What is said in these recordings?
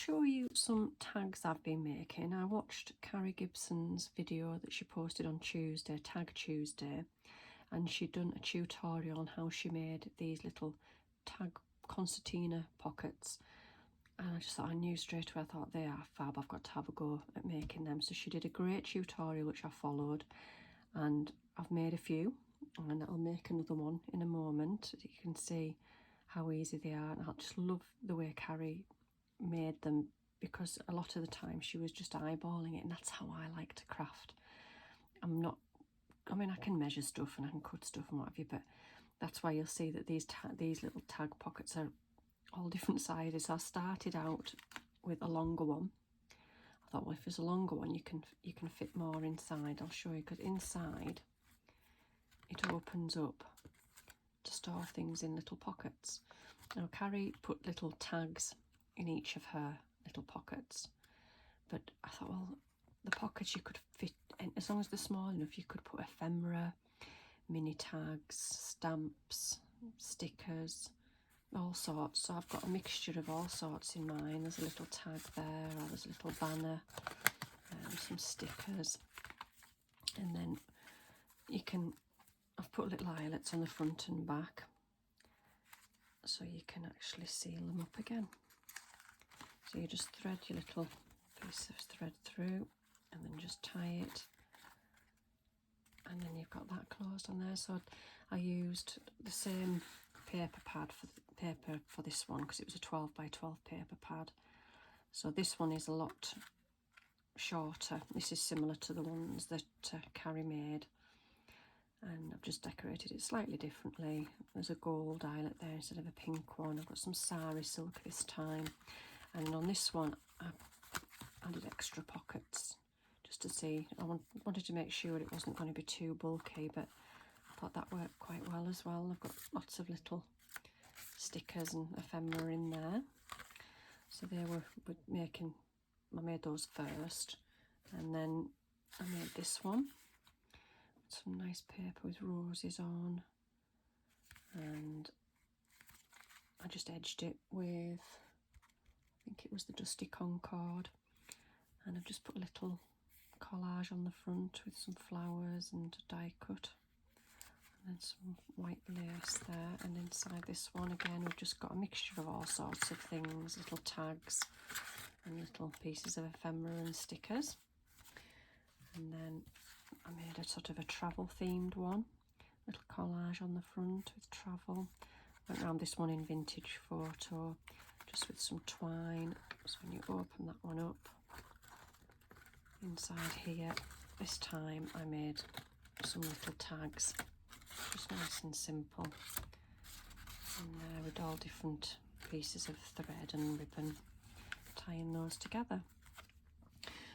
show you some tags I've been making. I watched Kari Gibson's video that she posted on Tuesday, Tag Tuesday, and she'd done a tutorial on how she made these little tag concertina pockets. And I just thought, I knew straight away, I thought, they are fab, I've got to have a go at making them. So she did a great tutorial which I followed, and I've made a few, and I'll make another one in a moment. You can see how easy they are, and I just love the way Kari made them, because a lot of the time she was just eyeballing it, and that's how I like to craft. I mean, I can measure stuff and I can cut stuff and what have you, but that's why you'll see that these little tag pockets are all different sizes. So I started out with a longer one. I thought, well, if there's a longer one, you can fit more inside. I'll show you, because inside it opens up to store things in little pockets. Now, Kari put little tags in each of her little pockets, but I thought, well, the pockets you could fit, and as long as they're small enough, you could put ephemera, mini tags, stamps, stickers, all sorts. So I've got a mixture of all sorts in mine. There's a little tag there, or there's a little banner, some stickers, and then I've put little eyelets on the front and back so you can actually seal them up again. So you just thread your little piece of thread through and then just tie it, and then you've got that closed on there. So I used the same paper pad for this one, because it was a 12 by 12 paper pad. So this one is a lot shorter. This is similar to the ones that Kari made, and I've just decorated it slightly differently. There's a gold eyelet there instead of a pink one. I've got some sari silk this time, and on this one I added extra pockets just to see. I wanted to make sure it wasn't going to be too bulky, but I thought that worked quite well as well. I've got lots of little stickers and ephemera in there. So they were making, I made those first, and then I made this one. Some nice paper with roses on, and I just edged it with, I think it was the Dusty Concord, and I've just put a little collage on the front with some flowers and a die cut, and then some white lace there. And inside this one again, we've just got a mixture of all sorts of things, little tags and little pieces of ephemera and stickers. And then I made a sort of a travel themed one, little collage on the front with travel. Went around this one in vintage photo, just with some twine. So when you open that one up, inside here, this time I made some little tags, just nice and simple, and there with all different pieces of thread and ribbon, tying those together.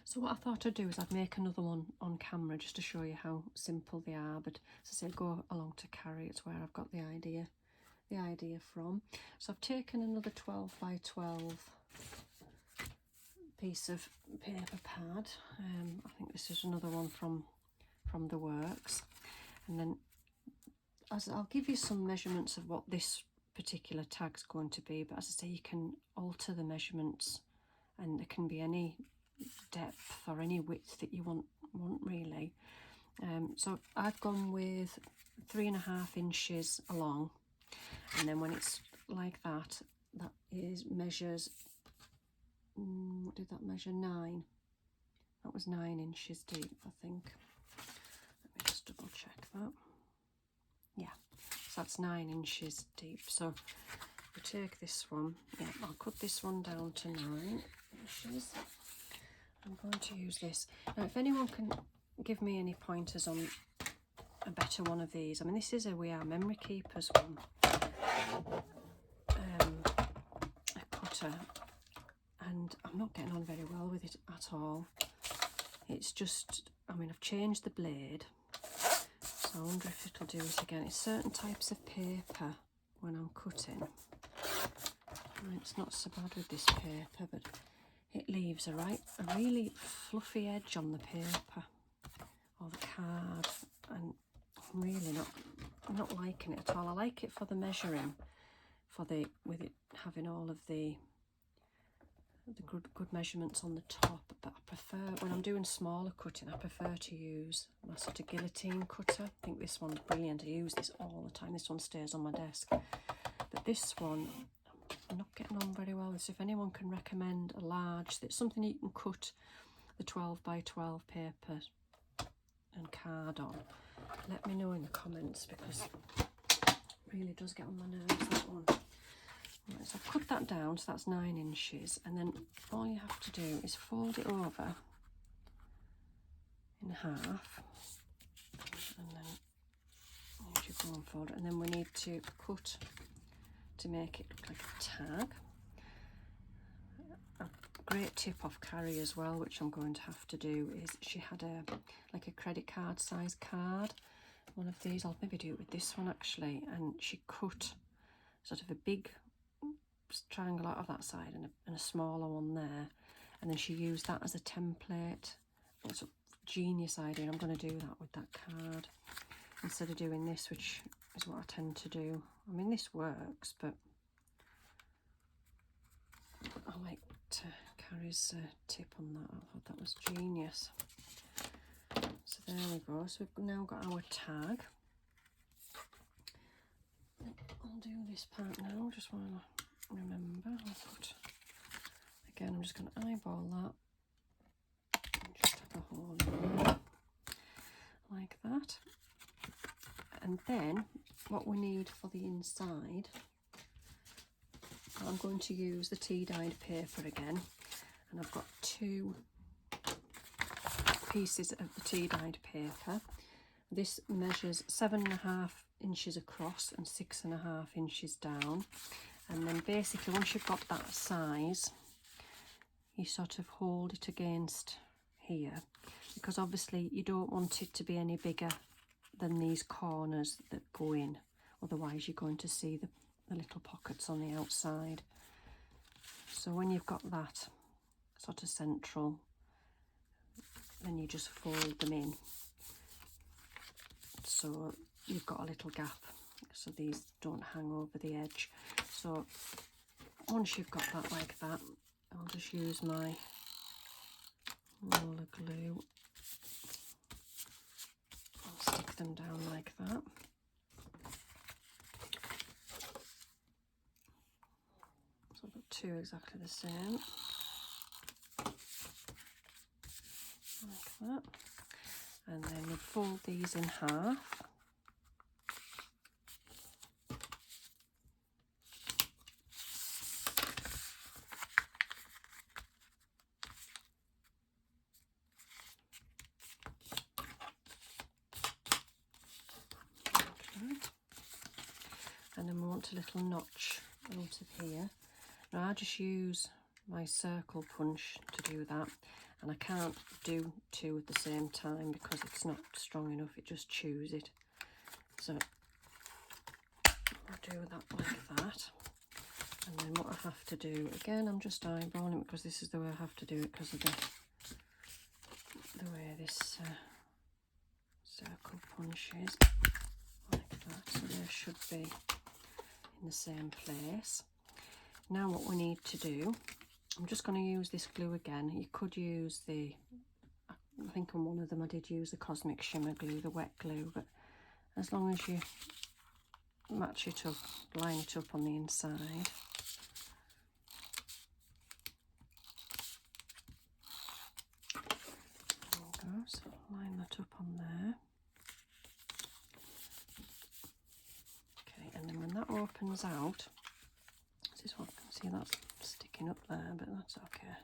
So what I thought I'd do is I'd make another one on camera just to show you how simple they are, but as I say, go along to Kari, it's where I've got the idea from. So I've taken another 12 by 12 piece of paper pad. I think this is another one from the works, and then I'll give you some measurements of what this particular tag's going to be, but as I say, you can alter the measurements, and there can be any depth or any width that you want really. So I've gone with 3.5 inches along, and then when it's like that, that is measures, what did that measure? 9. That was 9 inches deep, I think. Let me just double check that. Yeah, so that's 9 inches deep. So we take this one, yeah, I'll cut this one down to 9 inches. I'm going to use this. Now, if anyone can give me any pointers on a better one of these. I mean, this is a We Are Memory Keepers one. A cutter. And I'm not getting on very well with it at all. It's just, I mean, I've changed the blade. So I wonder if it'll do it again. It's certain types of paper when I'm cutting. And it's not so bad with this paper, but it leaves a really fluffy edge on the paper or the card, and I'm really not liking it at all. I like it for the measuring, with it having all of the the good measurements on the top, but I prefer, when I'm doing smaller cutting, I prefer to use my sort of guillotine cutter. I think this one's brilliant. I use this all the time. This one stays on my desk. But this one, I'm not getting on very well. So if anyone can recommend a large, that's something you can cut the 12 by 12 paper and card on, let me know in the comments, because it really does get on my nerves, that one. Right, so I've cut that down, so that's 9 inches, and then all you have to do is fold it over in half, and then you go and fold it, and then we need to cut to make it look like a tag. A great tip off Kari as well, which I'm going to have to do, is she had like a credit card size card, one of these. I'll maybe do it with this one actually, and she cut sort of a big triangle out of that side and a smaller one there, and then she used that as a template. It's a genius idea, and I'm going to do that with that card instead of doing this, which is what I tend to do. I mean, this works, but I liked Kari's tip on that. I thought that was genius. So there we go. So we've now got our tag. I'll do this part now, just while I remember. I'll put, again, I'm just going to eyeball that and just have a hole in there, like that. And then what we need for the inside, I'm going to use the tea-dyed paper again, and I've got 2 pieces of the tea-dyed paper. This measures 7.5 inches across and 6.5 inches down, and then basically once you've got that size, you sort of hold it against here, because obviously you don't want it to be any bigger than these corners that go in, otherwise you're going to see the little pockets on the outside. So when you've got that sort of central, then you just fold them in, so you've got a little gap, so these don't hang over the edge. So once you've got that like that, I'll just use my roller glue and stick them down like that. So I've got 2 exactly the same, like that. And then we fold these in half. And then we want a little notch out of here. Now I just use my circle punch to do that, and I can't do 2 at the same time because it's not strong enough, it just chews it. So I'll do that like that. And then what I have to do, again, I'm just eyeballing it because this is the way I have to do it because of the way this circle punch is, like that. So they should be in the same place. Now what we need to do, I'm just going to use this glue again. You could use the, I think on one of them I did use the Cosmic Shimmer glue, the wet glue, but as long as you match it up, line it up on the inside. There we go, so line that up on there. Okay, and then when that opens out, this is what I can see, that's sticking up there, but that's okay.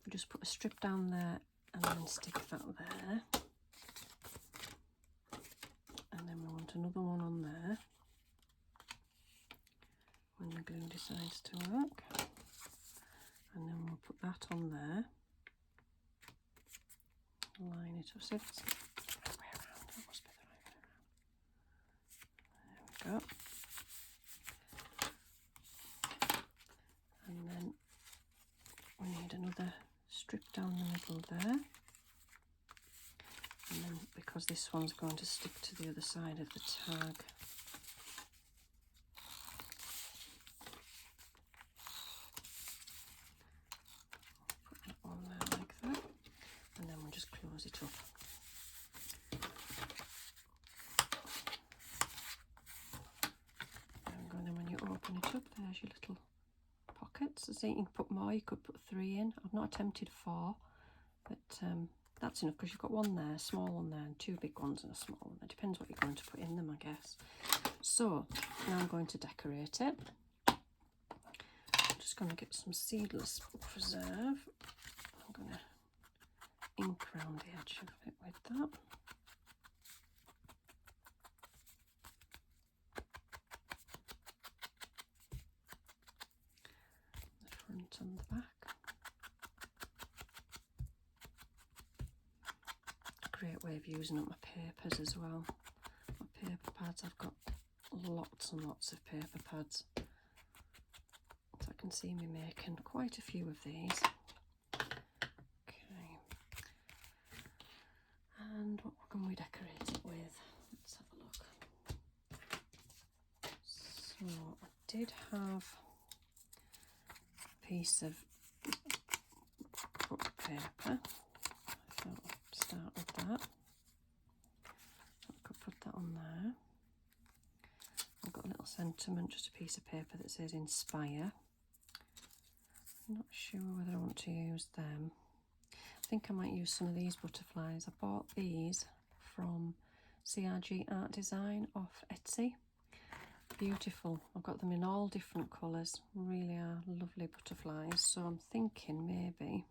We just put a strip down there and then stick that there. And then we want another one on there when the glue decides to work. And then we'll put that on there. Line it up. So it's the right way around. That must be the right way around. There we go. And then we need another strip down the middle there, and then because this one's going to stick to the other side of the tag, So you can put more, you could put 3 in. I've not attempted 4, but that's enough because you've got 1 there, small one there, and 2 big ones and a small one. It depends what you're going to put in them, I guess. So now I'm going to decorate it. I'm just going to get some seedless preserve. I'm going to ink around the edge of it with that. The front and the back. Great way of using up my papers as well. My paper pads, I've got lots and lots of paper pads. So I can see me making quite a few of these. Okay. And what can we decorate it with? Let's have a look. So I did have a piece of book paper. I thought I'd start with that. I could put that on there. I've got a little sentiment, just a piece of paper that says inspire. I'm not sure whether I want to use them. I think I might use some of these butterflies. I bought these from CRG Art Design off Etsy. Beautiful. I've got them in all different colours. Really are lovely butterflies. So I'm thinking maybe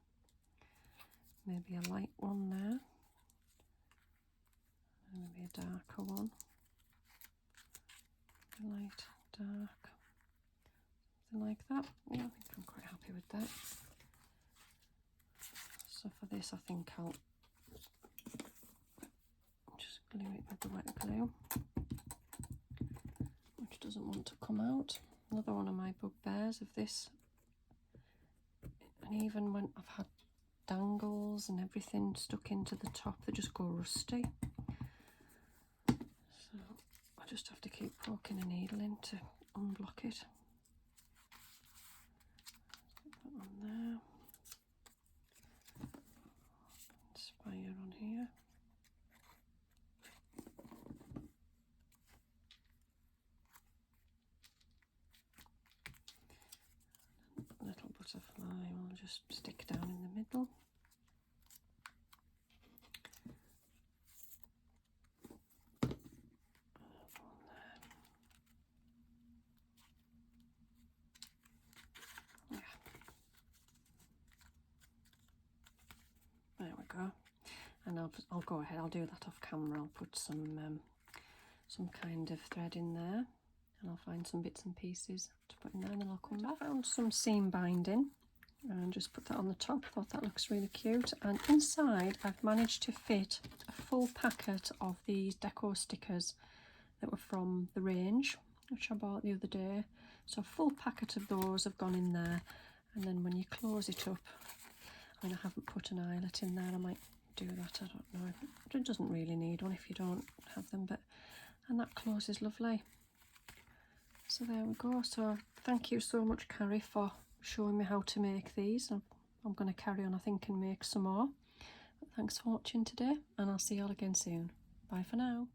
a light one there. Maybe a darker one. Light, dark. Something like that. Yeah, I think I'm quite happy with that. So for this I think I'll just glue it with the wet glue, which doesn't want to come out. Another one of my bugbears of this, and even when I've had dangles and everything stuck into the top, they just go rusty. So I just have to keep poking a needle in to unblock it. Put that on there. Inspire on here. Little butterfly will just stick down in the middle. Yeah. There we go. And I'll go ahead, I'll do that off camera. I'll put some kind of thread in there, and I'll find some bits and pieces to put in there, and then I'll come back. I found some seam binding and just put that on the top. Thought that looks really cute. And inside I've managed to fit a full packet of these deco stickers that were from the range, which I bought the other day. So a full packet of those have gone in there, and then when you close it up, I mean, I haven't put an eyelet in there, I might do that, I don't know. It doesn't really need one if you don't have them, but and that closes lovely. So there we go. So thank you so much, Kari, for showing me how to make these. I'm going to carry on, I think, and make some more. But thanks for watching today, and I'll see you all again soon. Bye for now.